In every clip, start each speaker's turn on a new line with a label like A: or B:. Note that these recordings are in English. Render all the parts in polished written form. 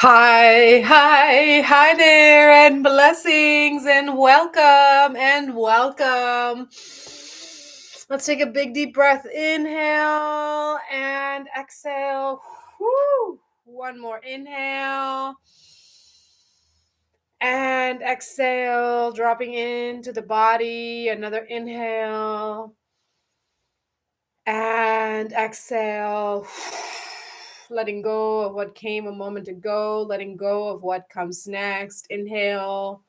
A: Hi there, and blessings, and welcome, and welcome. Let's take a big deep breath. Inhale and exhale. Whew. One more inhale and exhale, dropping into the body. Another inhale and exhale. Letting go of what came a moment ago, letting go of what comes next. Inhale,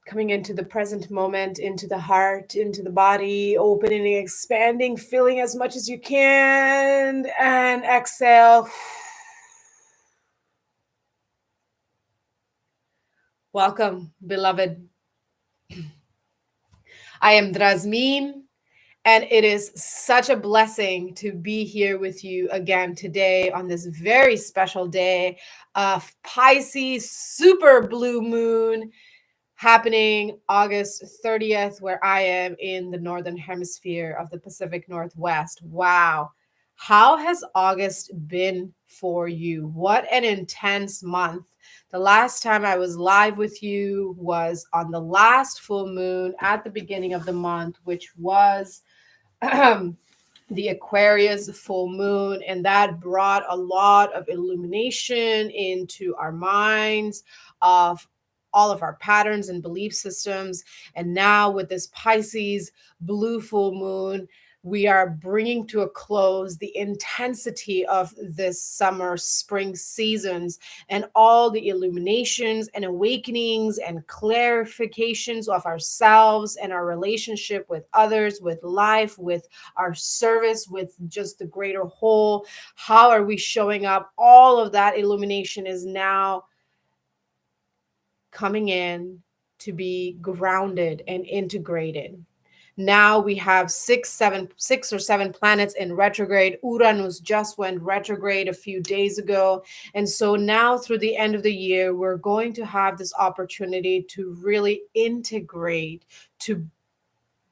A: coming into the present moment, into the heart, into the body, opening, expanding, feeling as much as you can. And exhale. Welcome, beloved. I am Drasmin. And it is such a blessing to be here with you again today on this very special day of Pisces Super Blue Moon happening August 30th, where I am in the Northern Hemisphere of the Pacific Northwest. Wow. How has August been for you? What an intense month. The last time I was live with you was on the last full moon at the beginning of the month, which was the Aquarius full moon, and that brought a lot of illumination into our minds of all of our patterns and belief systems. And now with this Pisces blue full moon, we are bringing to a close the intensity of this summer spring seasons and all the illuminations and awakenings and clarifications of ourselves and our relationship with others, with life, with our service, with just the greater whole. How are we showing up? All of that illumination is now coming in to be grounded and integrated. Now we have six or seven planets in retrograde. Uranus just went retrograde a few days ago. And so now through the end of the year, we're going to have this opportunity to really integrate, to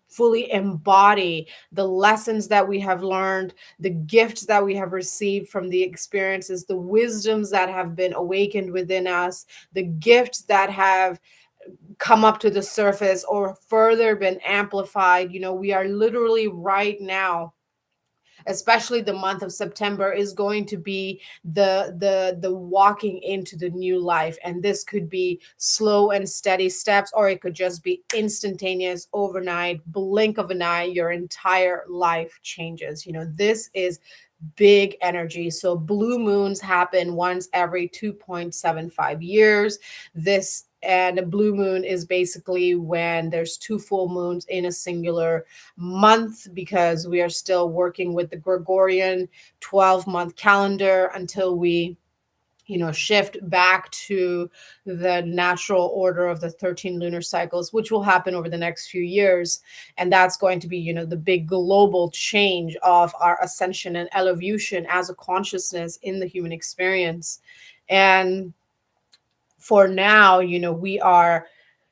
A: fully embody the lessons that we have learned, the gifts that we have received from the experiences, the wisdoms that have been awakened within us, the gifts that have come up to the surface or further been amplified. We are literally right now, especially the month of September, is going to be the walking into the new life. And this could be slow and steady steps, or it could just be instantaneous, overnight, blink of an eye, your entire life changes. This is big energy. So blue moons happen once every 2.75 years. And a blue moon is basically when there's two full moons in a singular month, because we are still working with the Gregorian 12-month calendar until we shift back to the natural order of the 13 lunar cycles, which will happen over the next few years. And that's going to be, the big global change of our ascension and eLOVEution as a consciousness in the human experience. And for now,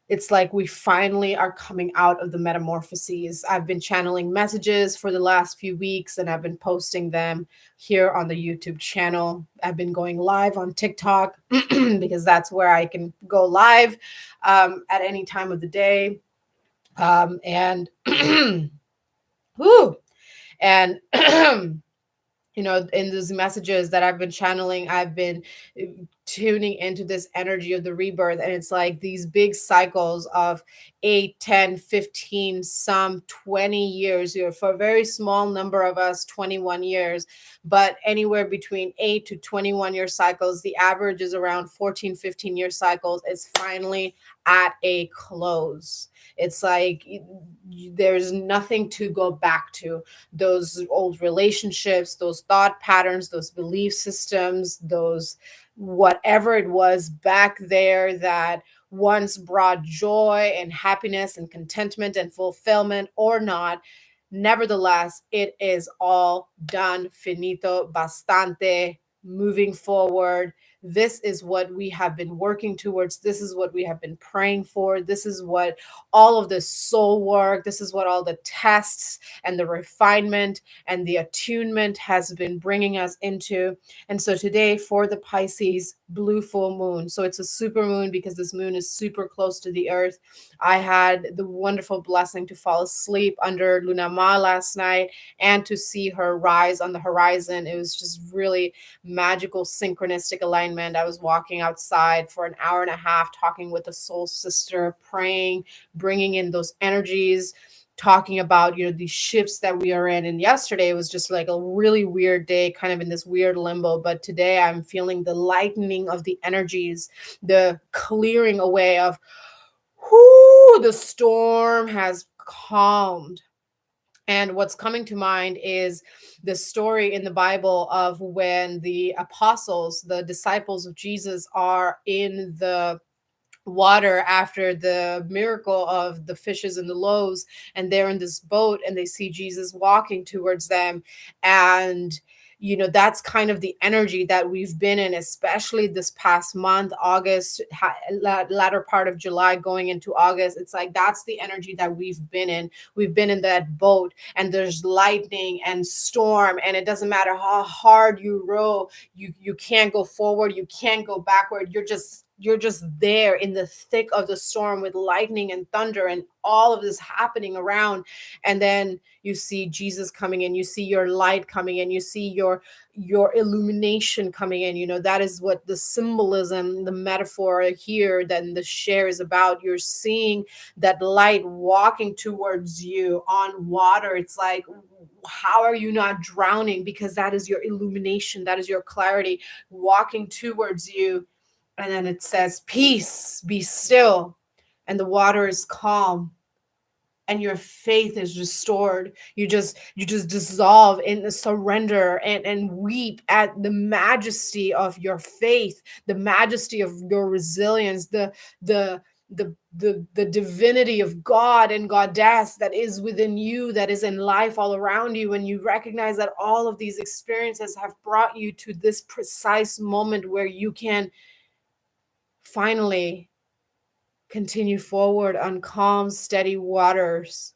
A: it's like we finally are coming out of the metamorphoses. I've been channeling messages for the last few weeks, and I've been posting them here on the YouTube channel. I've been going live on TikTok because that's where I can go live at any time of the day. And whoo, and in these messages that I've been channeling, I've been tuning into this energy of the rebirth. And it's like these big cycles of 8, 10, 15, some 20 years. For a very small number of us, 21 years, but anywhere between 8 to 21 year cycles. The average is around 14, 15 year cycles. It's finally at a close. It's like there's nothing to go back to. Those old relationships, those thought patterns, those belief systems, those whatever it was back there that once brought joy and happiness and contentment and fulfillment or not, nevertheless, it is all done, finito, bastante, moving forward. This is what we have been working towards. This is what we have been praying for. This is what all of the soul work, this is what all the tests and the refinement and the attunement has been bringing us into. And so today for the Pisces blue full moon, so it's a super moon because this moon is super close to the earth. I had the wonderful blessing to fall asleep under Luna Ma last night and to see her rise on the horizon. It was just really magical synchronistic alignment. I was walking outside for an hour and a half talking with a soul sister, praying, bringing in those energies, talking about these shifts that we are in. And yesterday it was just like a really weird day, kind of in this weird limbo, but today I'm feeling the lightening of the energies, the clearing away of the storm has calmed. And what's coming to mind is the story in the Bible of when the apostles, the disciples of Jesus, are in the water after the miracle of the fishes and the loaves, and they're in this boat and they see Jesus walking towards them. And that's kind of the energy that we've been in, especially this past month, August, latter part of July going into August. It's like that's the energy that we've been in. We've been in that boat, and there's lightning and storm, and it doesn't matter how hard you row, you can't go forward, you can't go backward. You're just there in the thick of the storm with lightning and thunder and all of this happening around. And then you see Jesus coming in, you see your light coming in, you see your illumination coming in. That is what the symbolism, the metaphor here that the share is about. You're seeing that light walking towards you on water. It's like, how are you not drowning? Because that is your illumination, that is your clarity walking towards you. And then it says, peace, be still. And the water is calm and your faith is restored. You just dissolve in the surrender and weep at the majesty of your faith, the majesty of your resilience, the the divinity of God and goddess that is within you, that is in life all around you. When you recognize that all of these experiences have brought you to this precise moment where you can finally continue forward on calm, steady waters,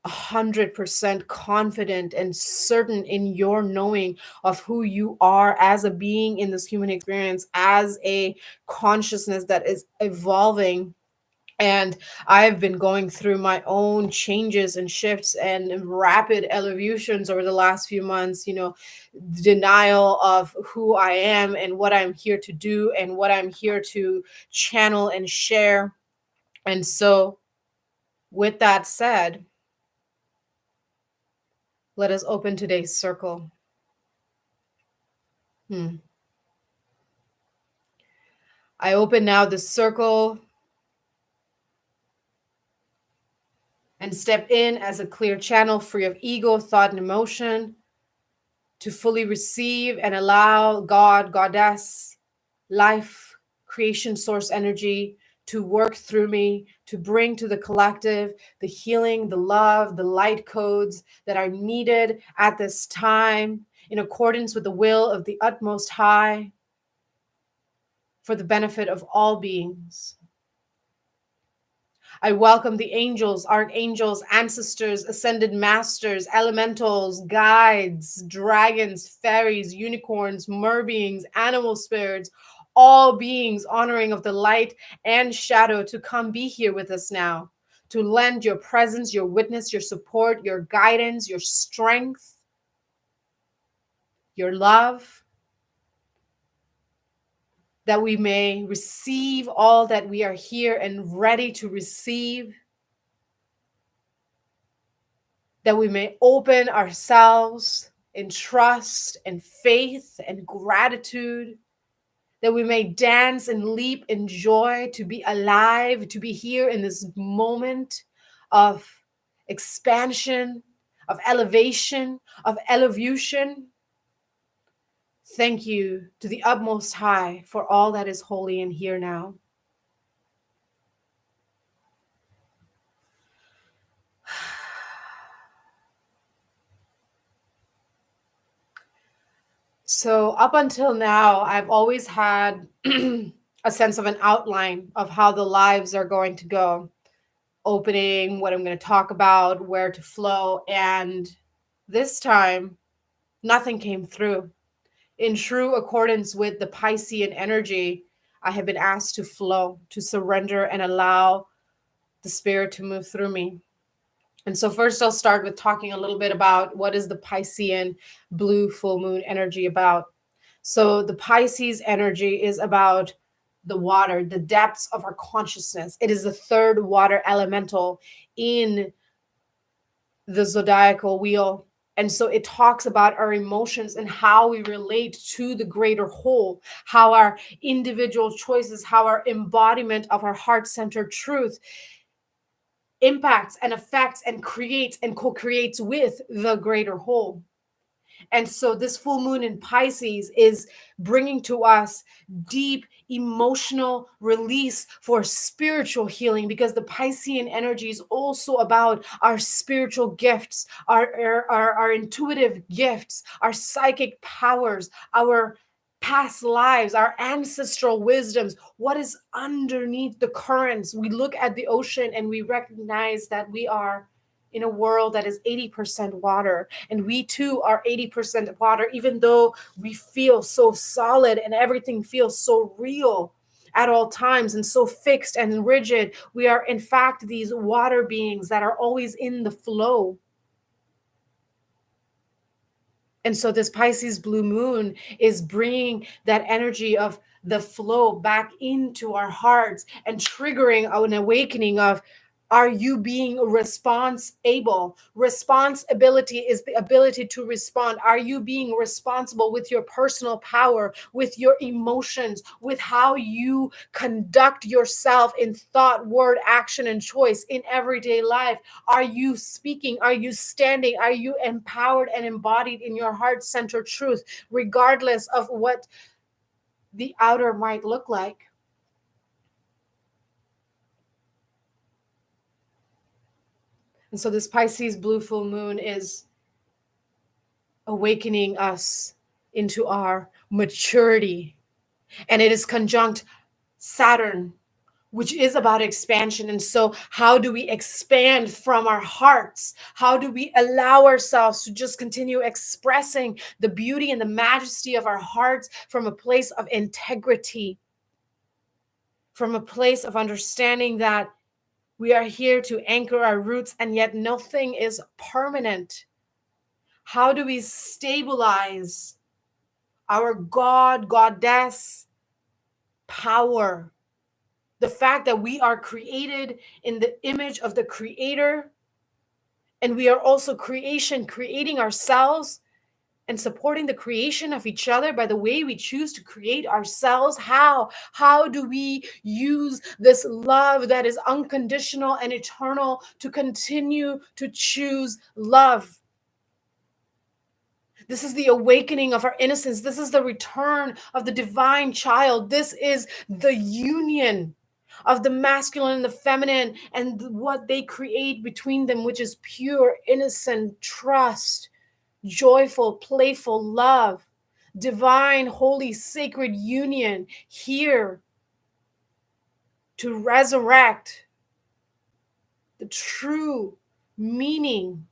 A: 100% confident and certain in your knowing of who you are as a being in this human experience, as a consciousness that is evolving. And I've been going through my own changes and shifts and rapid evolutions over the last few months, denial of who I am and what I'm here to do and what I'm here to channel and share. And so, with that said, let us open today's circle. I open now the circle and step in as a clear channel free of ego, thought, and emotion to fully receive and allow God, Goddess, life, creation, source energy to work through me, to bring to the collective the healing, the love, the light codes that are needed at this time in accordance with the will of the utmost high for the benefit of all beings. I welcome the angels, archangels, ancestors, ascended masters, elementals, guides, dragons, fairies, unicorns, merbeings, animal spirits, all beings honoring of the light and shadow to come be here with us now, to lend your presence, your witness, your support, your guidance, your strength, your love, that we may receive all that we are here and ready to receive, that we may open ourselves in trust and faith and gratitude, that we may dance and leap in joy to be alive, to be here in this moment of expansion, of elevation, of eLOVEution. Thank you to the utmost high for all that is holy and here now. So, up until now, I've always had a sense of an outline of how the lives are going to go, opening, what I'm going to talk about, where to flow. And this time, nothing came through. In true accordance with the Piscean energy, I have been asked to flow, to surrender, and allow the spirit to move through me. And so, first, I'll start with talking a little bit about what is the Piscean blue full moon energy about. So, the Pisces energy is about the water, the depths of our consciousness. It is the third water elemental in the zodiacal wheel. And so it talks about our emotions and how we relate to the greater whole, how our individual choices, how our embodiment of our heart centered truth impacts and affects and creates and co creates with the greater whole. And so this full moon in Pisces is bringing to us deep emotional release for spiritual healing, because the Piscean energy is also about our spiritual gifts, our intuitive gifts, our psychic powers, our past lives, our ancestral wisdoms, what is underneath the currents. We look at the ocean and we recognize that we are in a world that is 80% water, and we too are 80% water, even though we feel so solid and everything feels so real at all times and so fixed and rigid. We are in fact these water beings that are always in the flow. And so this Pisces blue moon is bringing that energy of the flow back into our hearts and triggering an awakening of, are you being responsible? Responsibility is the ability to respond. Are you being responsible with your personal power, with your emotions, with how you conduct yourself in thought, word, action, and choice in everyday life? Are you speaking? Are you standing? Are you empowered and embodied in your heart centered truth, regardless of what the outer might look like? And so this Pisces blue full moon is awakening us into our maturity. And it is conjunct Saturn, which is about expansion. And so, how do we expand from our hearts? How do we allow ourselves to just continue expressing the beauty and the majesty of our hearts from a place of integrity, from a place of understanding that we are here to anchor our roots and yet nothing is permanent? How do we stabilize our God, goddess power? The fact that we are created in the image of the creator, and we are also creating ourselves and supporting the creation of each other by the way we choose to create ourselves. How do we use this love that is unconditional and eternal to continue to choose love? This is the awakening of our innocence. This is the return of the divine child. This is the union of the masculine and the feminine and what they create between them, which is pure, innocent trust, joyful, playful love, divine, holy, sacred union here to resurrect the true meaning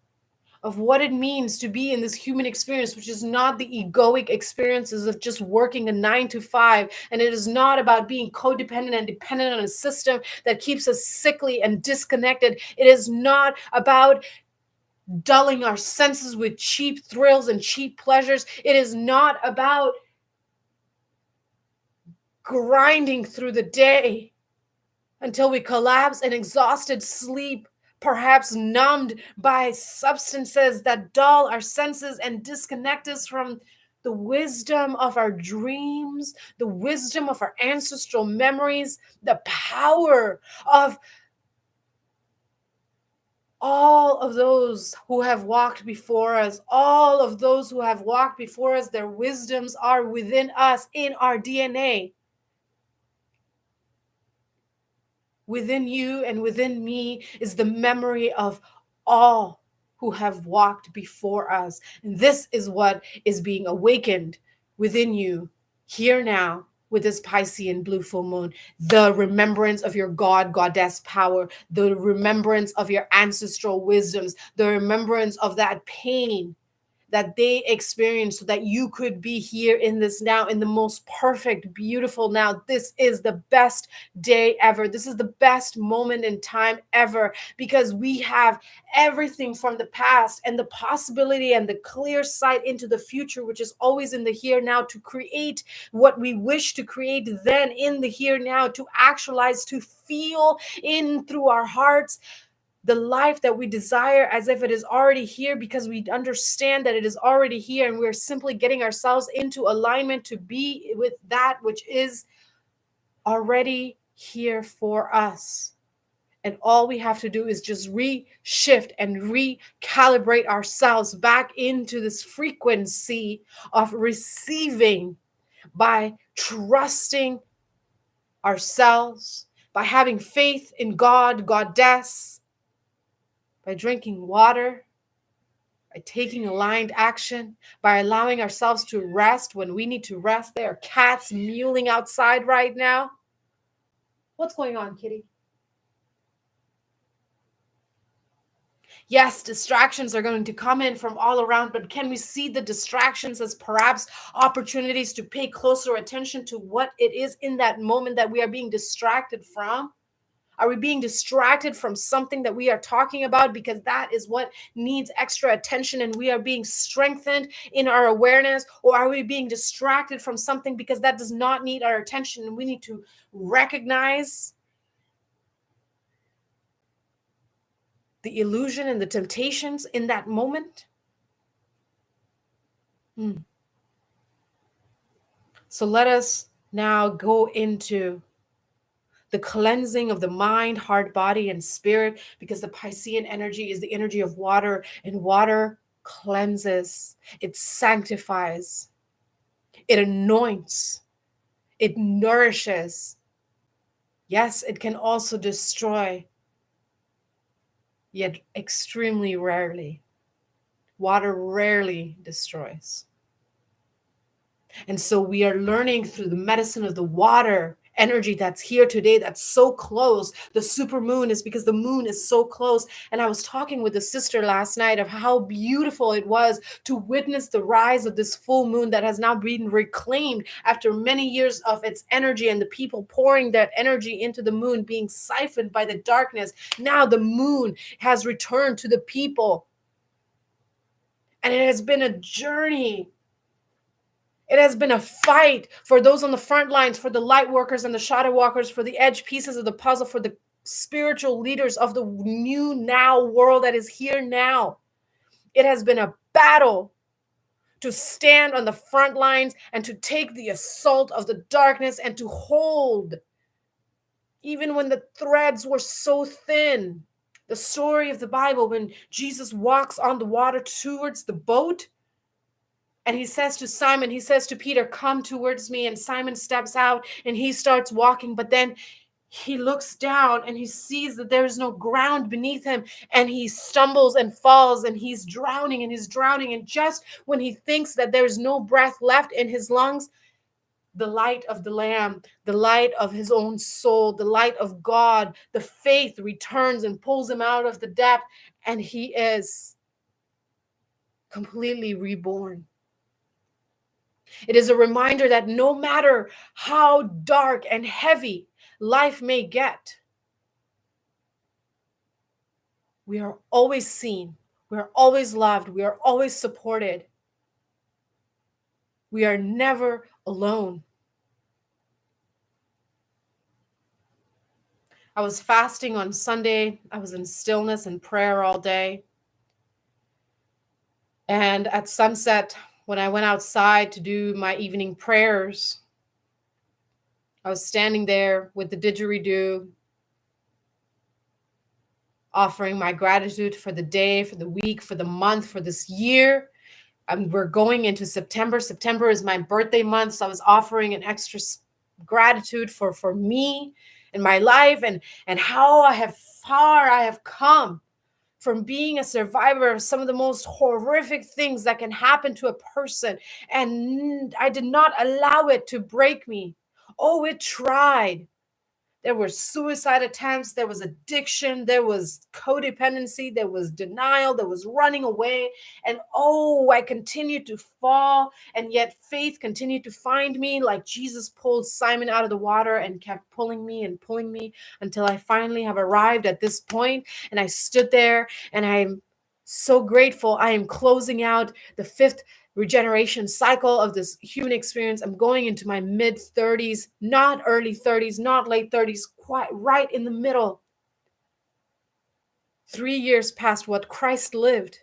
A: of what it means to be in this human experience, which is not the egoic experiences of just working a 9 to 5. And it is not about being codependent and dependent on a system that keeps us sickly and disconnected. It is not about dulling our senses with cheap thrills and cheap pleasures. It is not about grinding through the day until we collapse and exhausted sleep, perhaps numbed by substances that dull our senses and disconnect us from the wisdom of our dreams, the wisdom of our ancestral memories, the power of all of those who have walked before us. All of those who have walked before us, their wisdoms are within us, in our DNA. Within you and within me is the memory of all who have walked before us. And this is what is being awakened within you here now with this Piscean blue full moon, the remembrance of your God, goddess power, the remembrance of your ancestral wisdoms, the remembrance of that pain that they experienced so that you could be here in this now, in the most perfect, beautiful now. This is the best day ever. This is the best moment in time ever, because we have everything from the past and the possibility and the clear sight into the future, which is always in the here now, to create what we wish to create then in the here now, to actualize, to feel in through our hearts the life that we desire as if it is already here, because we understand that it is already here, and we're simply getting ourselves into alignment to be with that which is already here for us. And all we have to do is just reshift and recalibrate ourselves back into this frequency of receiving by trusting ourselves, by having faith in God, goddess, by drinking water, by taking aligned action, by allowing ourselves to rest when we need to rest. There are cats mewling outside right now. What's going on, kitty? Yes, distractions are going to come in from all around, but can we see the distractions as perhaps opportunities to pay closer attention to what it is in that moment that we are being distracted from? Are we being distracted from something that we are talking about because that is what needs extra attention and we are being strengthened in our awareness? Or are we being distracted from something because that does not need our attention and we need to recognize the illusion and the temptations in that moment? So let us now go into the cleansing of the mind, heart, body, and spirit, because the Piscean energy is the energy of water, and water cleanses, it sanctifies, it anoints, it nourishes. Yes, it can also destroy, yet extremely rarely. Water rarely destroys. And so we are learning through the medicine of the water energy that's here today, that's so close. The super moon is because the moon is so close. And I was talking with a sister last night of how beautiful it was to witness the rise of this full moon that has now been reclaimed after many years of its energy, and the people pouring that energy into the moon being siphoned by the darkness. Now the moon has returned to the people. And it has been a journey. It has been a fight for those on the front lines, for the light workers and the shadow walkers, for the edge pieces of the puzzle, for the spiritual leaders of the new now world that is here now. It has been a battle to stand on the front lines and to take the assault of the darkness and to hold, even when the threads were so thin. The story of the Bible, when Jesus walks on the water towards the boat, and he says to Simon, he says to Peter, come towards me. And Simon steps out and he starts walking. But then he looks down and he sees that there is no ground beneath him. And he stumbles and falls and he's drowning and he's drowning. And just when he thinks that there's no breath left in his lungs, the light of the Lamb, the light of his own soul, the light of God, the faith returns and pulls him out of the depth. And he is completely reborn. It is a reminder that no matter how dark and heavy life may get, we are always seen, we are always loved, we are always supported. We are never alone. I was fasting on Sunday. I was in stillness and prayer all day. And at sunset, when I went outside to do my evening prayers, I was standing there with the didgeridoo, offering my gratitude for the day, for the week, for the month, for this year. We're going into September. September is my birthday month, so I was offering an extra gratitude for me and my life, and how far I have come from being a survivor of some of the most horrific things that can happen to a person. And I did not allow it to break me. Oh, it tried. There were suicide attempts, there was addiction, there was codependency, there was denial, there was running away. And oh, I continued to fall. And yet faith continued to find me, like Jesus pulled Simon out of the water and kept pulling me and pulling me until I finally have arrived at this point. And I stood there and I'm so grateful. I am closing out the fifth regeneration cycle of this human experience. I'm going into my mid 30s, not early 30s, not late 30s, quite right in the middle. 3 years past what Christ lived.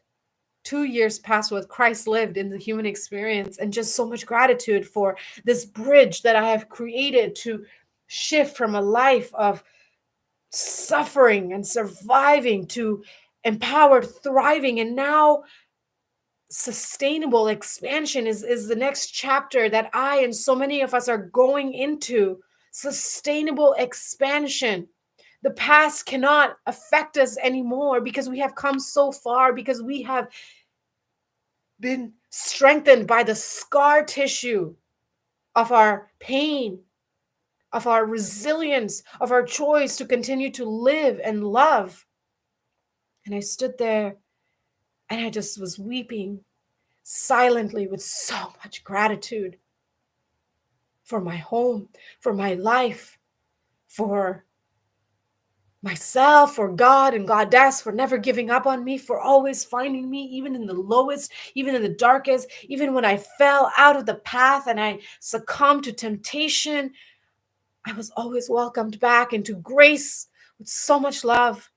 A: 2 years past what Christ lived in the human experience, and just so much gratitude for this bridge that I have created to shift from a life of suffering and surviving to empowered thriving. And now sustainable expansion is the next chapter that I and so many of us are going into. Sustainable expansion. The past cannot affect us anymore because we have come so far, because we have been strengthened by the scar tissue of our pain, of our resilience, of our choice to continue to live and love. And I stood there and I just was weeping silently with so much gratitude for my home, for my life, for myself, for God and Goddess, for never giving up on me, for always finding me, even in the lowest, even in the darkest, even when I fell out of the path and I succumbed to temptation. I was always welcomed back into grace with so much love.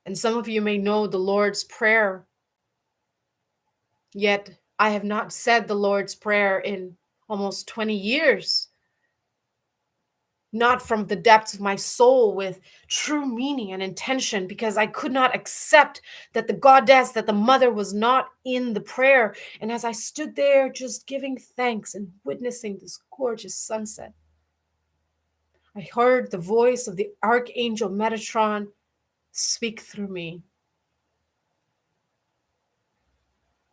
A: And some of you may know the Lord's Prayer, yet I have not said the Lord's Prayer in almost 20 years. Not from the depths of my soul with true meaning and intention, because I could not accept that the Goddess, that the Mother was not in the prayer. And as I stood there just giving thanks and witnessing this gorgeous sunset, I heard the voice of the Archangel Metatron speak through me.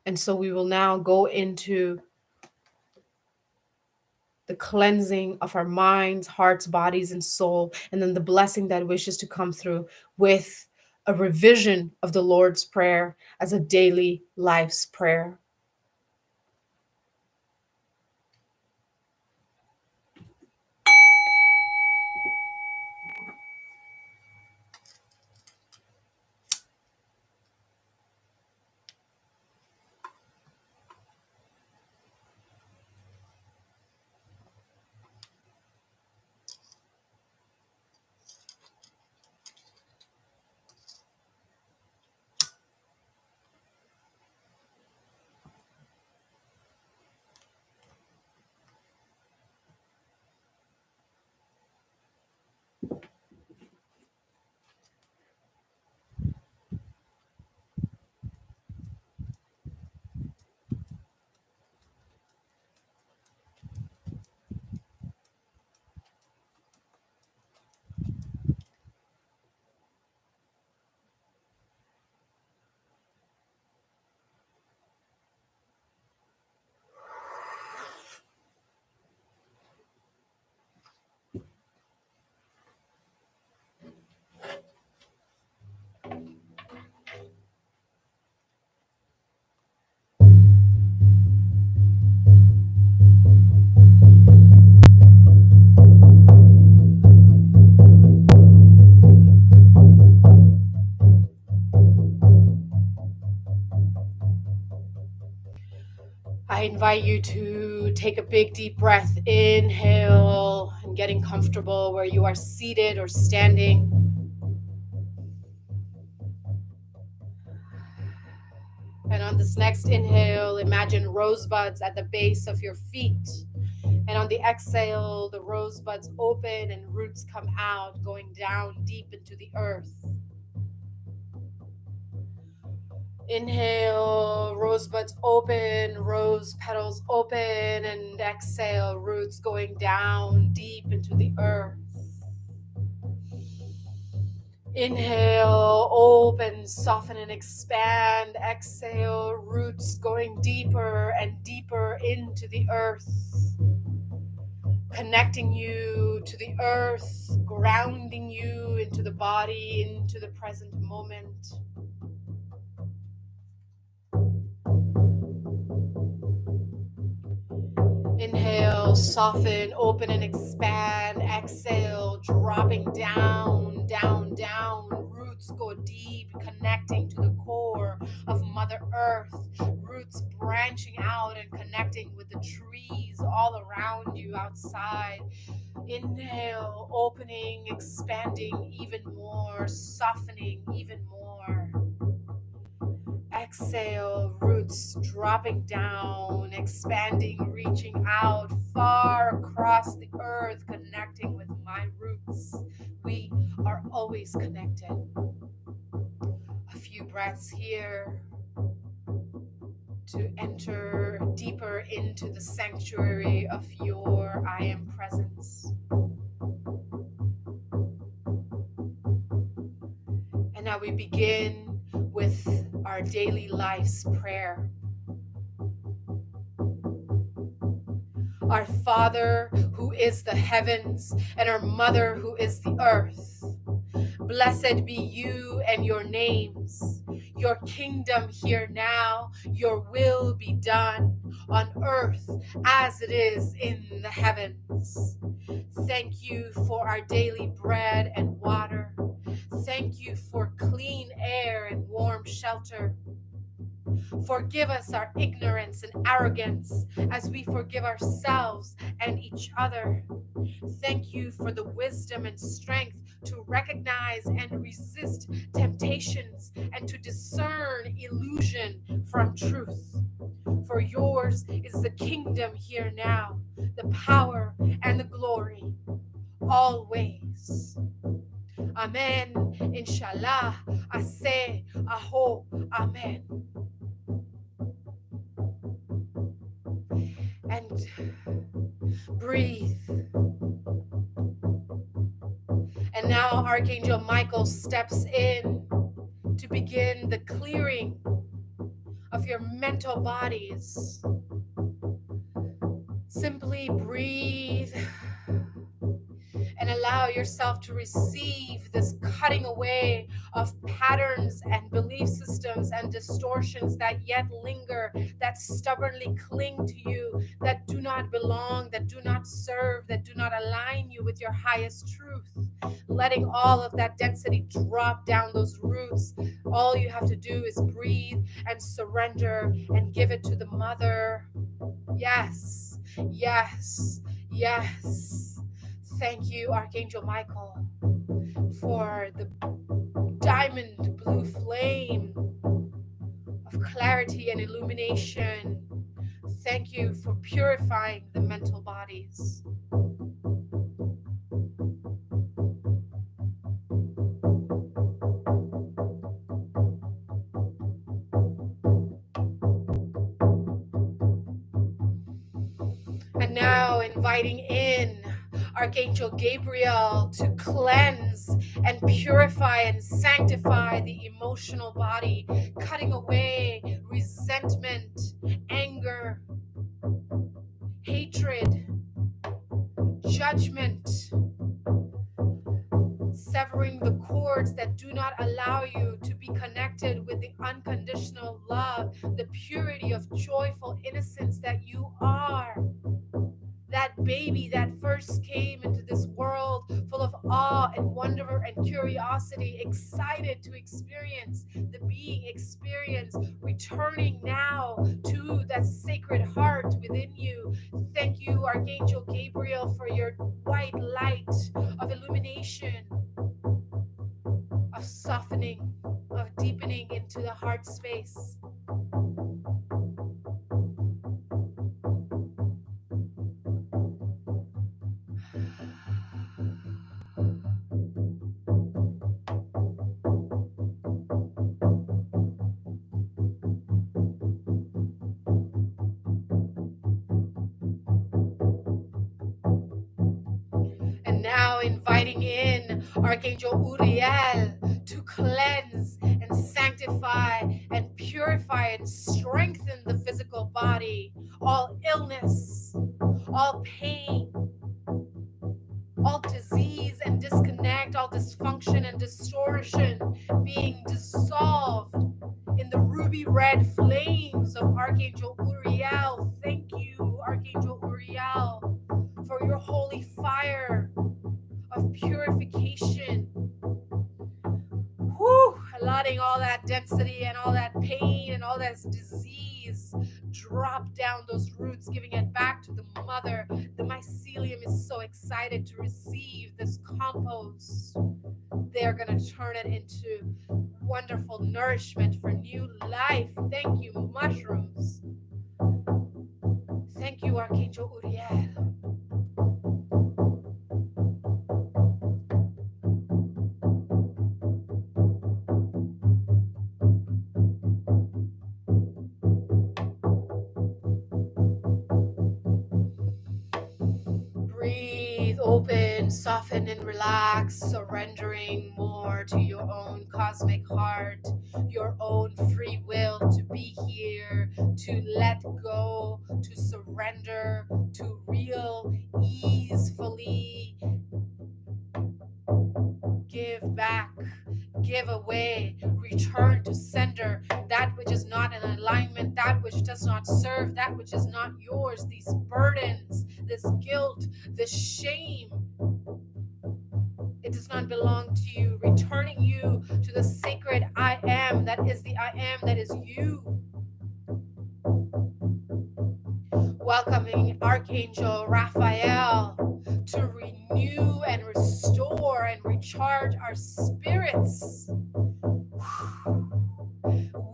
A: And so we will now go into the cleansing of our minds, hearts, bodies, and soul, and then the blessing that wishes to come through with a revision of the Lord's Prayer as a daily life's prayer. I invite you to take a big deep breath, inhale, and getting comfortable where you are seated or standing. And on this next inhale, imagine rosebuds at the base of your feet. And on the exhale, the rosebuds open and roots come out, going down deep into the earth. Inhale, rosebuds open, rose petals open, and exhale, roots going down deep into the earth. Inhale, open, soften, and expand. Exhale, roots going deeper and deeper into the earth, connecting you to the earth, grounding you into the body, into the present moment. Inhale, soften, open, and expand. Exhale, dropping down, down, down. Roots go deep, connecting to the core of Mother Earth. Roots branching out and connecting with the trees all around you outside. Inhale, opening, expanding even more, softening even more. Exhale, roots dropping down, expanding, reaching out far across the earth, connecting with my roots. We are always connected. A few breaths here to enter deeper into the sanctuary of your I am presence. And now we begin with our daily life's prayer. Our Father who is the heavens, and our Mother who is the earth. Blessed be you and your names. Your kingdom here now, your will be done on earth as it is in the heavens. Thank you for our daily bread and water. Thank you for clean air and warm shelter. Forgive us our ignorance and arrogance as we forgive ourselves and each other. Thank you for the wisdom and strength to recognize and resist temptations and to discern illusion from truth. For yours is the kingdom here now, the power and the glory, always. Amen. Inshallah. Aseh. Aho. Amen. And breathe. And now Archangel Michael steps in to begin the clearing of your mental bodies. Simply breathe and allow yourself to receive this cutting away of patterns and belief systems and distortions that yet linger, that stubbornly cling to you, that do not belong, that do not serve, that do not align you with your highest truth. Letting all of that density drop down those roots. All you have to do is breathe and surrender and give it to the Mother. Yes, yes, yes. Thank you, Archangel Michael, for the diamond blue flame of clarity and illumination. Thank you for purifying the mental bodies. And now inviting in Archangel Gabriel to cleanse and purify and sanctify the emotional body, cutting away resentment, anger, hatred, judgment, severing the cords that do not allow you to be connected with the unconditional love, the purity of joyful innocence that you are. That baby that first came into this world full of awe and wonder and curiosity, excited to experience the being experience, returning now to that sacred heart within you. Thank you, Archangel Gabriel, for your white light of illumination, of softening, of deepening into the heart space. And now inviting in Archangel Uriel to cleanse and sanctify and purify and strengthen the physical body. All illness, all pain, all disease and disconnect, all dysfunction and distortion being dissolved in the ruby red flames of Archangel Uriel. Thank you, Archangel Uriel, for your holy fire of purification. Whew, letting all that density and all that pain and all that disease drop down those roots, giving it back to the mother. The mycelium is so excited to receive this compost. They're going to turn it into wonderful nourishment for new life. Thank you, mushrooms. Thank you, Archangel Uriel. Breathe, open, soften, and relax, surrendering more to your own cosmic heart, your own free will to be here, to let go, to surrender, to real easefully give back, give away, return to sender that which is not in alignment, that which does not serve, that which is not yours, these burdens, this guilt, this shame. It does not belong to you, returning you to the sacred I am, that is the I am, that is you. Welcoming Archangel Raphael to renew and restore and recharge our spirits.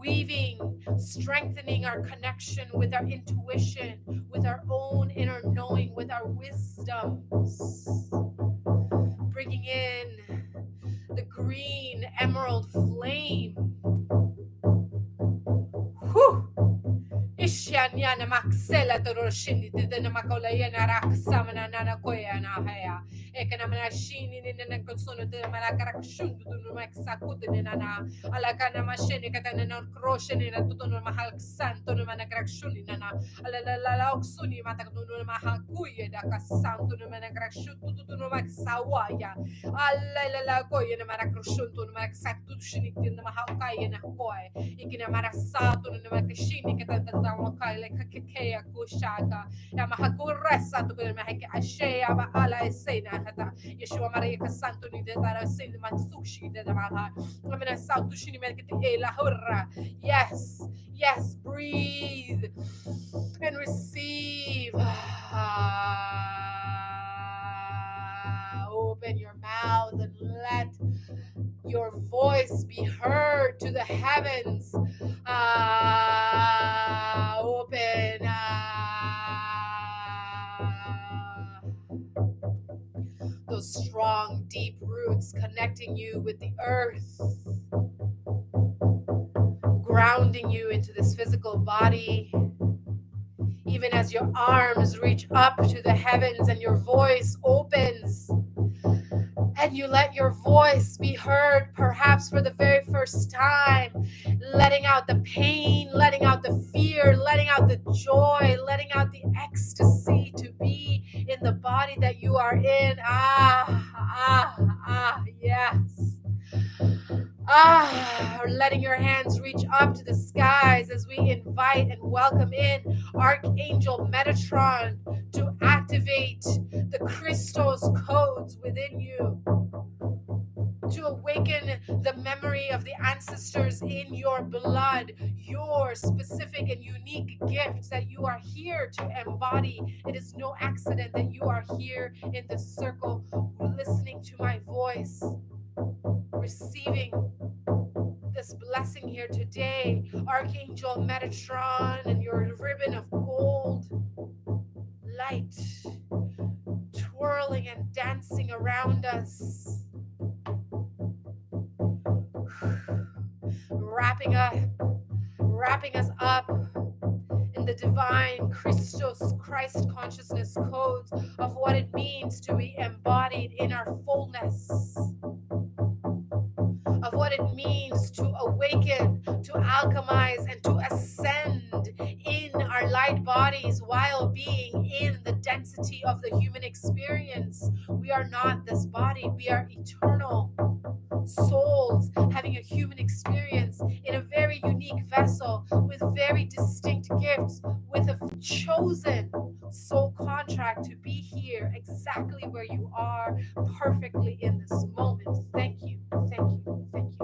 A: Weaving, strengthening our connection with our intuition, with our own inner knowing, with our wisdoms. Bringing in the green emerald flame. Whew. Ishanyana maxela toroshini didana makolayana raksamana nana koyana haya ekanamana shini nina konsono de malakarakshundu no maxakute nana alakana mashene katana no kroshene na tutono mahal santo no manakrakshuni nana alala oksuni matakato no mahakuye da kasanto no manakrakshundu tutono maxawaya alala koyena marakrshundu no maxaktu shini no mahakaya na koy ikina marasato no makashini katata Kaile kakekea kushaka ya mahakuresa to kule maheke ashea ba ala esena hata Yeshua Maria kasanto ni de dara sen matsushi de dara amena sautu shini melkete ela hurra. Yes, yes, breathe and receive. Open your mouth and let your voice be heard to the heavens. Open. Those strong, deep roots connecting you with the earth, grounding you into this physical body. Even as your arms reach up to the heavens and your voice opens, and you let your voice be heard, perhaps for the very first time, letting out the pain, letting out the fear, letting out the joy, letting out the ecstasy to be in the body that you are in. Yes. Letting your hands reach up to the skies as we invite and welcome in Archangel Metatron to activate the crystals codes within you, to awaken the memory of the ancestors in your blood, your specific and unique gifts that you are here to embody. It is no accident that you are here in this circle, listening to my voice, receiving this blessing here today. Archangel Metatron and your ribbon of gold light twirling and dancing around us, wrapping us up in the divine Christos, Christ consciousness codes of what it means to be embodied in our fullness, of what it means to awaken, to alchemize, and to ascend in our light bodies while being in the density of the human experience. We are not this body, we are eternal souls having a human experience in a very unique vessel with very distinct gifts, with a chosen soul contract to be here exactly where you are, perfectly in this moment. Thank you, thank you, thank you.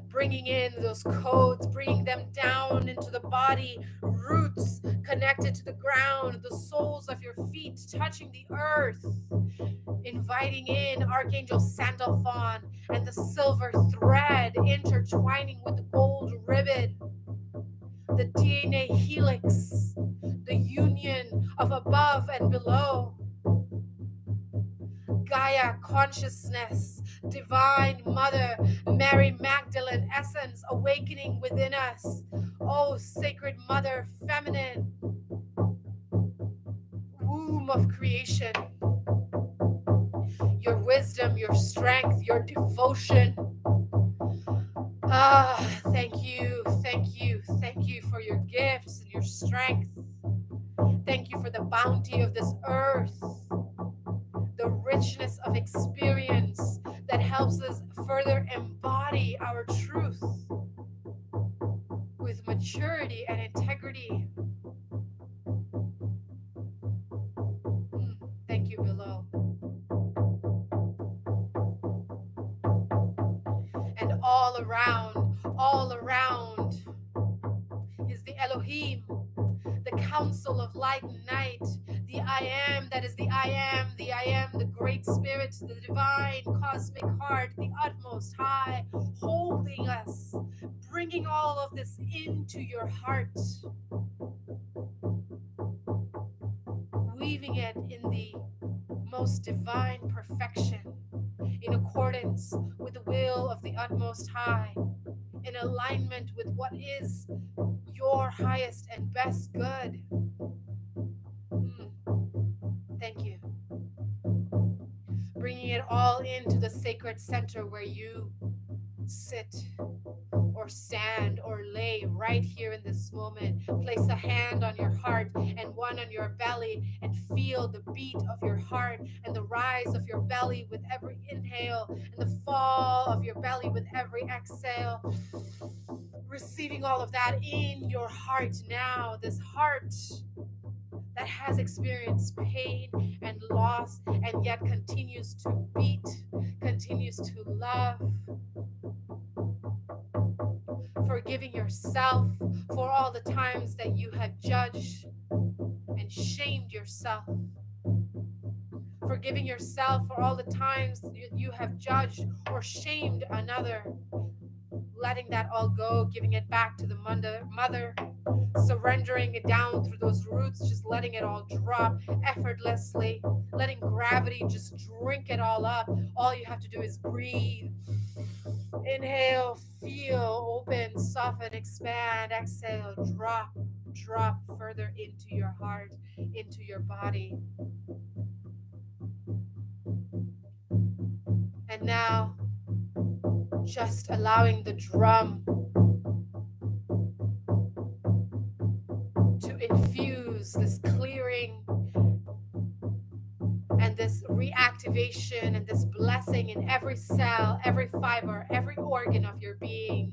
A: Bringing in those codes, bringing them down into the body, roots connected to the ground, the soles of your feet touching the earth, inviting in Archangel Sandalphon and the silver thread intertwining with the gold ribbon, the DNA helix, the union of above and below, Gaia consciousness, divine mother, Mary Magdalene essence awakening within us. Oh, sacred mother, feminine, womb of creation. Your wisdom, your strength, your devotion. Thank you, thank you, thank you for your gifts and your strength. Thank you for the bounty of this earth, the richness of experience that helps us further embody our truth with maturity and integrity. Thank you, below. And all around is the Elohim, the council of light and night, the I am that is the I am, the great spirit, the divine cosmic heart, the utmost high, holding us, bringing all of this into your heart, weaving it in the most divine perfection, in accordance with the will of the utmost high, in alignment with what is your highest and best good. Thank you. Bringing it all into the sacred center where you sit or stand or lay right here in this moment. Place a hand on your heart and one on your belly and feel the beat of your heart and the rise of your belly with every inhale and the fall of your belly with every exhale. Receiving all of that in your heart now, this heart that has experienced pain and loss and yet continues to beat, continues to love. Forgiving yourself for all the times that you have judged and shamed yourself. Forgiving yourself for all the times you have judged or shamed another. Letting that all go, giving it back to the mother, surrendering it down through those roots, just letting it all drop effortlessly, letting gravity just drink it all up. All you have to do is breathe. Inhale, feel, open, soften, expand, exhale, drop further into your heart, into your body. And now, just allowing the drum to infuse this clearing and this reactivation and this blessing in every cell, every fiber, every organ of your being.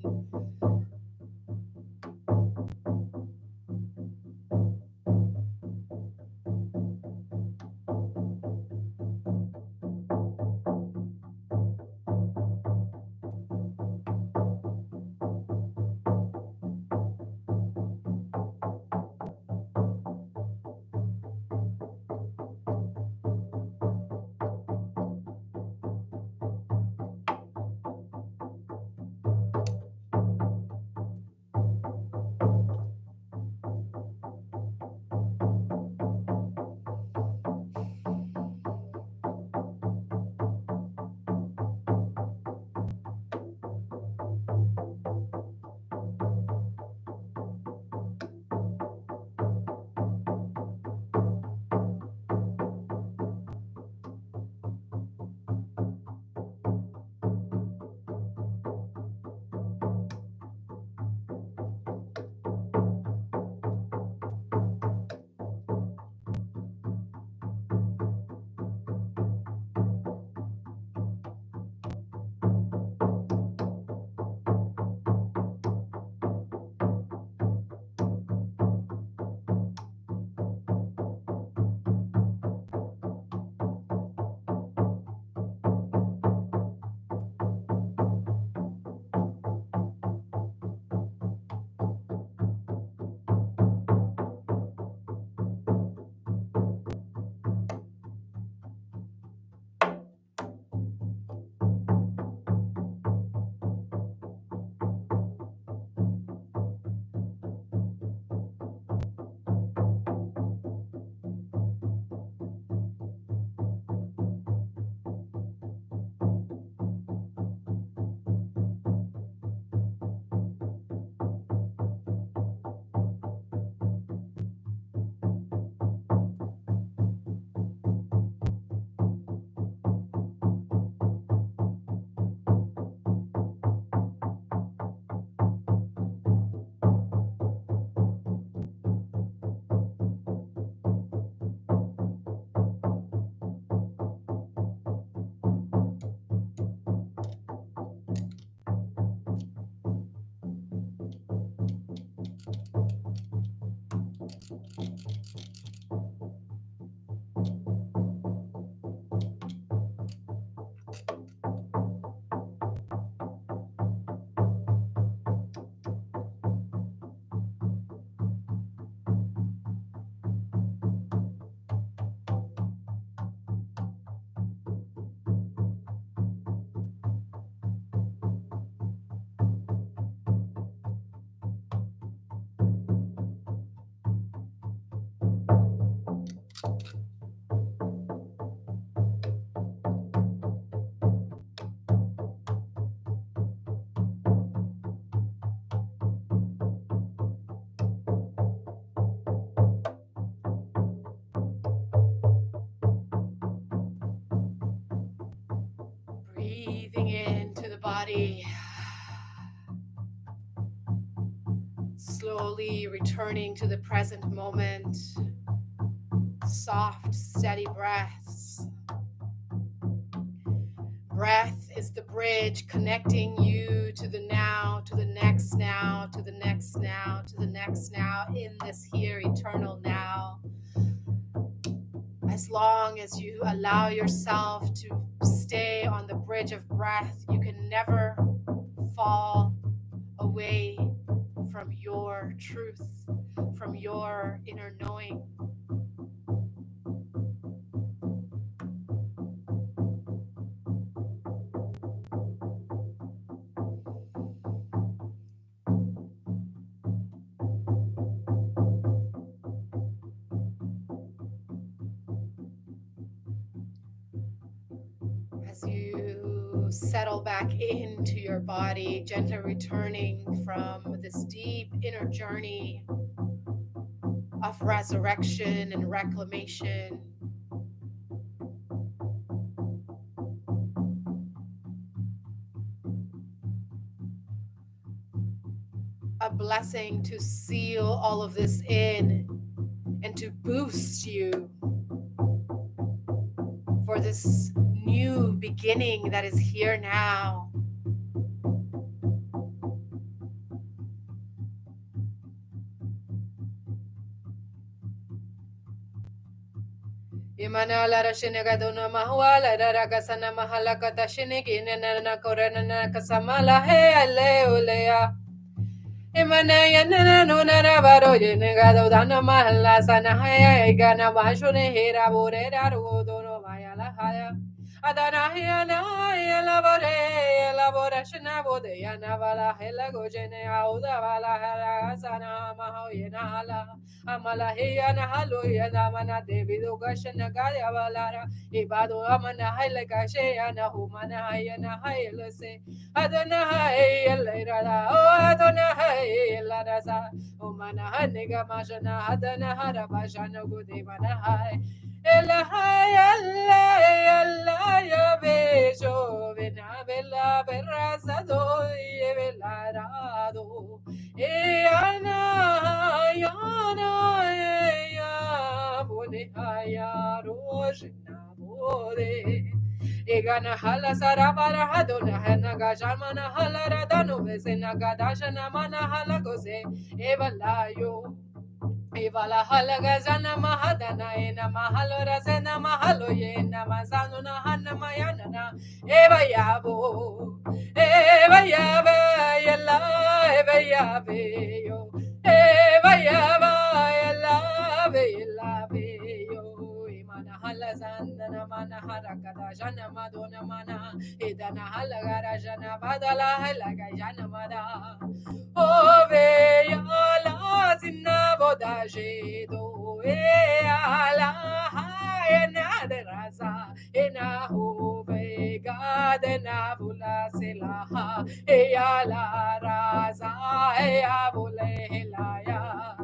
A: Breathing into the body, slowly returning to the present moment. Soft, steady breaths. Breath is the bridge connecting you to the now, to the next now, to the next now, to the next now, in this here eternal now. As long as you allow yourself to stay on the bridge of breath, you can never fall away from your truth, from your inner knowing. As you settle back into your body, gently returning from this deep inner journey of resurrection and reclamation, a blessing to seal all of this in and to boost you for this new beginning that is here now. Imana la shinega dona mahua la raga sana mahala kata shinigi nana korana na kasamala he ale ulea. Imana yana no na baro yenega dona mahala sana he gana mashune hera bore daru dono maya la haya. Adana yana yala bore la bora shina bode yana bala hela gojene auda bala hala sana maho yana hala. Amala heyana halo yana mana devido gashana gaya balara ibado amana haile gashana humana hayana hailese adana hayela rada o adana hayela rasa humana haniga mashana adana harabashana gudevana hay ela hayala ela ya bejo vena bella berrasa do yevela rado Yana yana ya bone haya rojna bore Egana hala sarabara hadona hana gajamana hala radano vesena gadashana mana hala goze evalayo Evala hala gazana mahadana ena mahalo razena mahalo yena mazano na hana mayana na eva yabo yella eva yabe yo eva yaba yella be yo imana hala zandana mana harakada jana madona mana edana hala garajana badala hala gajana mada Ove ala zinna bodaje do e ala ena de raza ena ove gade na bula sela e ala raza e abule helaya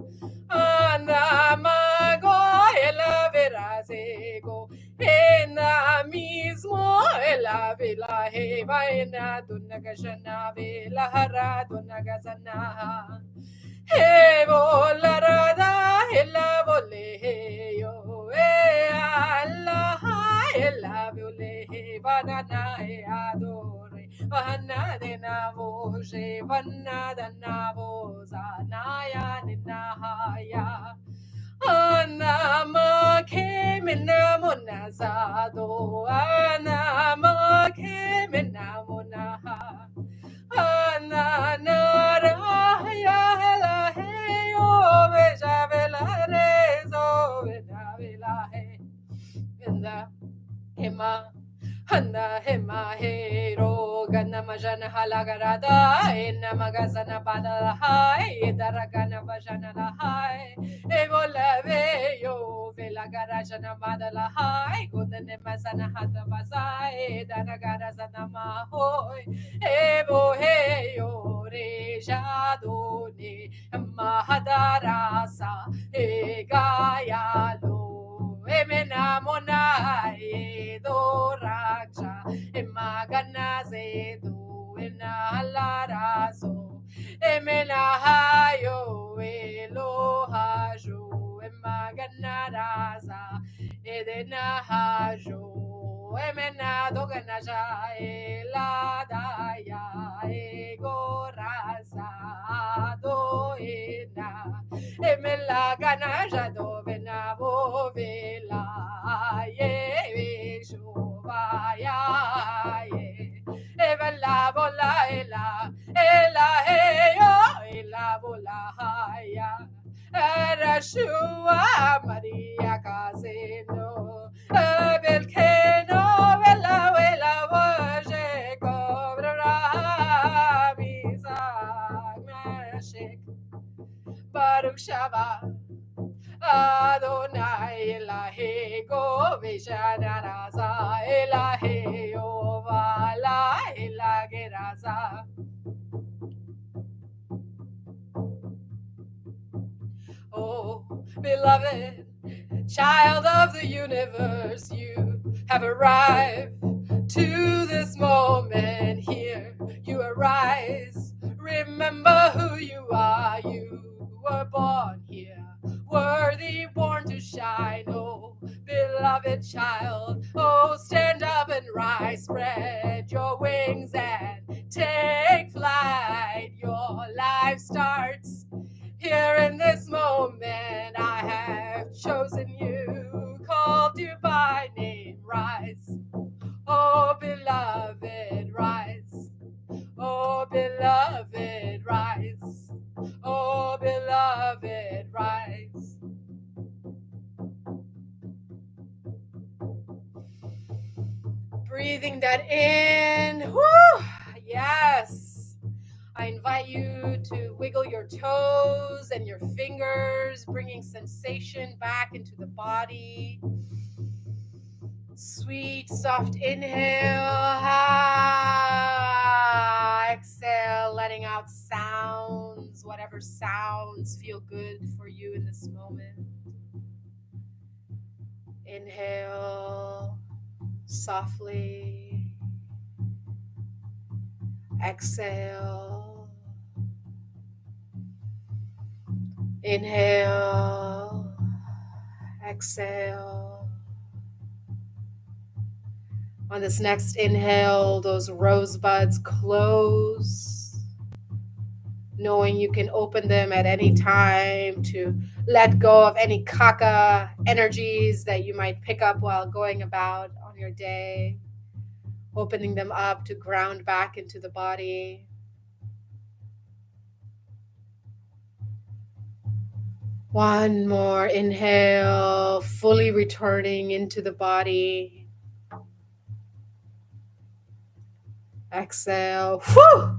A: anda mago ela verasego ena mismo ela vela heva ena dunagashana vela hara dunagazana hevo la rada ela vole yo e alla ela vole banana e adore vanna de na voce vanna da na voza naya nina haya Anama kemena monazado, anama kemena monaha, ananara ya hela he o veja vela rezo vela vela he, vela hema. Hana hema hero gana majana halagarada ena magazana badala hai edaragana bajana la hai evola veyo vela garajana madala hai godane masana hata basai daragara sana mahoi evo heyo rejadone mahadarasa egayalo emena mona edoraksha emagana zedo enalarazo emena hayo elohajo emagana raza edena hajo emena doganaja eladaya egoraza doena emela ganaja do venavo vela ye shuvaya ye evela vola ela he yo ela vola haya Rashua Maria Casino Belkeno Vela Vela Voje Cobra Bisa Mashik Baruch Shava Adonai Elahe Go Vishanaraza Elahe Ovala Elageraza. Oh, beloved child of the universe, you have arrived to this moment here. You arise, remember who you are. You were born here, worthy, born to shine. Oh, beloved child, oh, stand up and rise, spread your wings and take flight. Your life starts here in this moment. I have chosen you, called you by name. Rise, oh beloved, rise. Oh beloved, rise. Oh beloved, rise. Breathing that in. Woo! Yes. I invite you to wiggle your toes and your fingers, bringing sensation back into the body. Sweet, soft inhale. Exhale, letting out sounds, whatever sounds feel good for you in this moment. Inhale softly. Exhale. Inhale. Exhale. On this next inhale, those rosebuds close, knowing you can open them at any time to let go of any kaka energies that you might pick up while going about on your day, opening them up to ground back into the body. One more inhale, fully returning into the body. Exhale. Whew!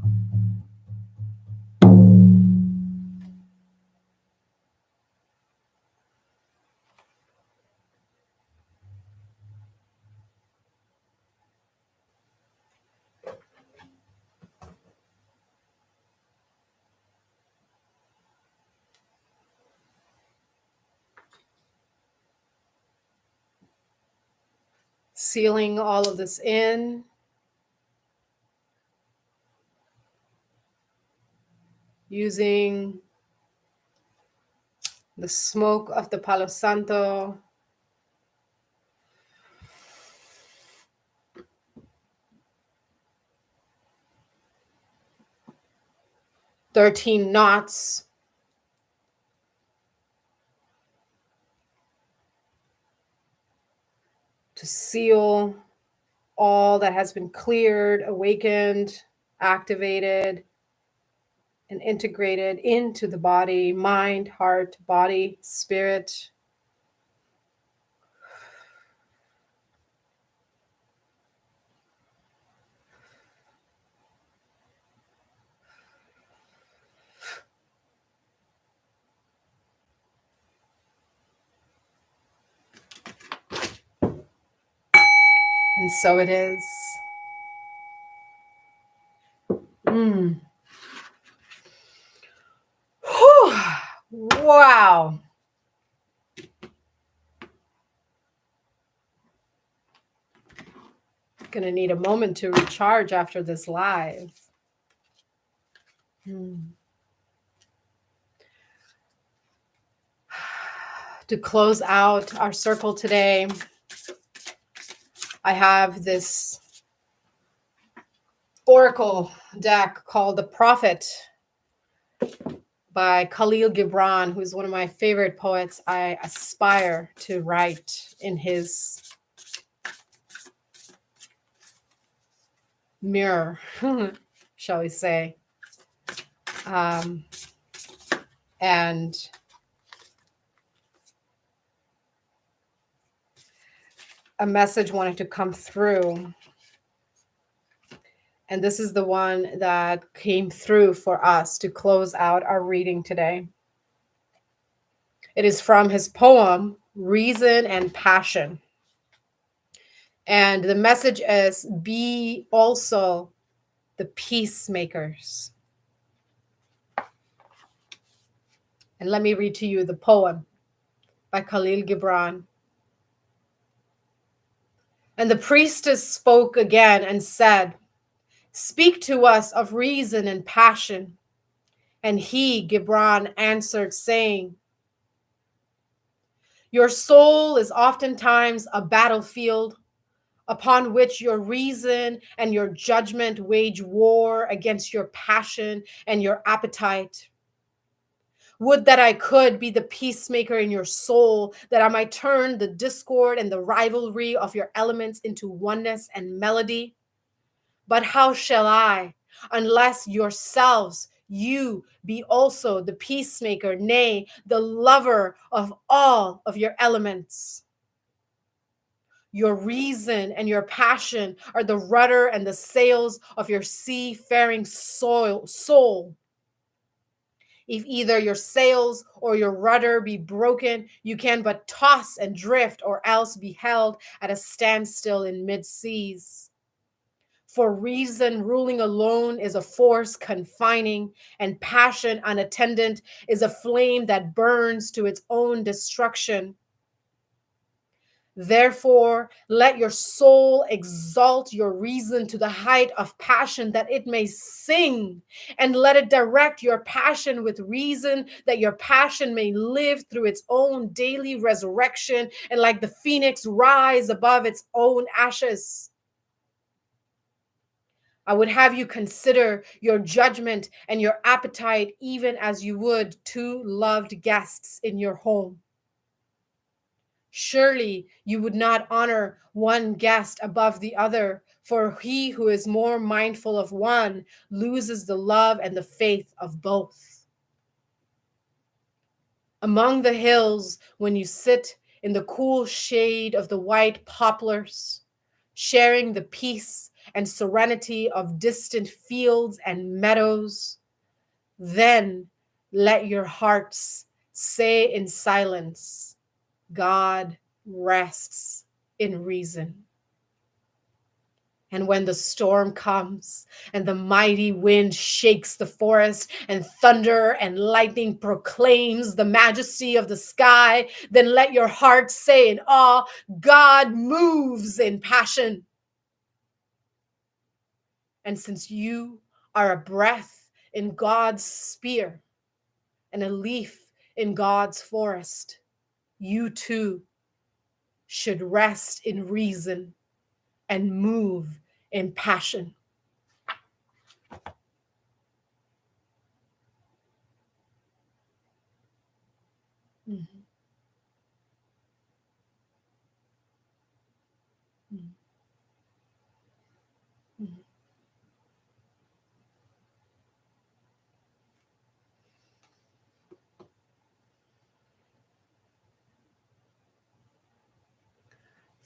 A: Sealing all of this in. Using the smoke of the Palo Santo. "13 knots." to seal all that has been cleared, awakened, activated, and integrated into the body, mind, heart, body, spirit. And so it is. Mm. Whew. Wow. Gonna need a moment to recharge after this live. To close out our circle today, I have this oracle deck called The Prophet by Khalil Gibran, who's one of my favorite poets. I aspire to write in his mirror, shall we say. And a message wanted to come through. And this is the one that came through for us to close out our reading today. It is from his poem, Reason and Passion. And the message is, be also the peacemakers. And let me read to you the poem by Khalil Gibran. And the priestess spoke again and said, speak to us of reason and passion. And he, Gibran, answered, saying, your soul is oftentimes a battlefield upon which your reason and your judgment wage war against your passion and your appetite. Would that I could be the peacemaker in your soul, that I might turn the discord and the rivalry of your elements into oneness and melody. But how shall I, unless yourselves, you be also the peacemaker, nay, the lover of all of your elements? Your reason and your passion are the rudder and the sails of your seafaring soul. If either your sails or your rudder be broken, you can but toss and drift, or else be held at a standstill in mid-seas. For reason ruling alone is a force confining, and passion unattended is a flame that burns to its own destruction. Therefore, let your soul exalt your reason to the height of passion, that it may sing, and let it direct your passion with reason, that your passion may live through its own daily resurrection, and like the phoenix rise above its own ashes. I would have you consider your judgment and your appetite even as you would two loved guests in your home. Surely you would not honor one guest above the other, for he who is more mindful of one loses the love and the faith of both. Among the hills, when you sit in the cool shade of the white poplars, sharing the peace and serenity of distant fields and meadows, then let your hearts say in silence, God rests in reason. And when the storm comes and the mighty wind shakes the forest and thunder and lightning proclaims the majesty of the sky, then let your heart say in awe, God moves in passion. And since you are a breath in God's spear and a leaf in God's forest, you too should rest in reason and move in passion. Mhm.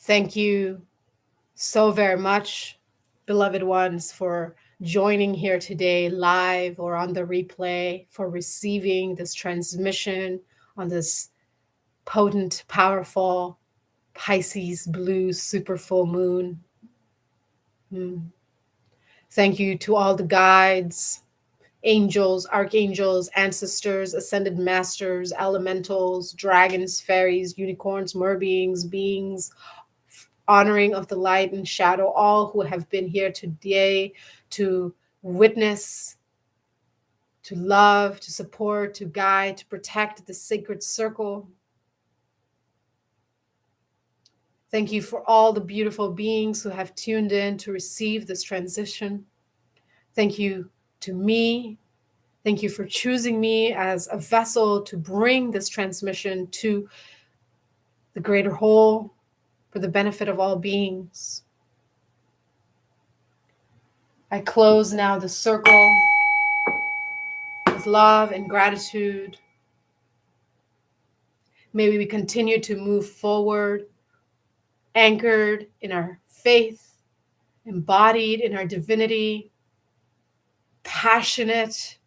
A: Thank you so very much, beloved ones, for joining here today live or on the replay, for receiving this transmission on this potent, powerful Pisces blue super full moon. Thank you to all the guides, angels, archangels, ancestors, ascended masters, elementals, dragons, fairies, unicorns, merbeings, beings, honoring of the light and shadow, all who have been here today to witness, to love, to support, to guide, to protect the sacred circle. Thank you for all the beautiful beings who have tuned in to receive this transition. Thank you to me. Thank you for choosing me as a vessel to bring this transmission to the greater whole for the benefit of all beings. I close now the circle with love and gratitude. May we continue to move forward, anchored in our faith, embodied in our divinity, passionate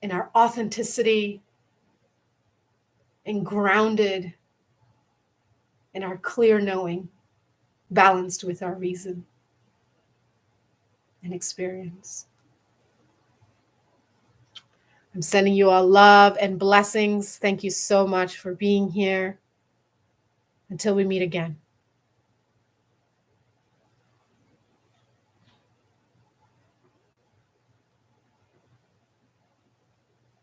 A: in our authenticity, and grounded in our clear knowing, balanced with our reason and experience. I'm sending you all love and blessings. Thank you so much for being here. Until we meet again.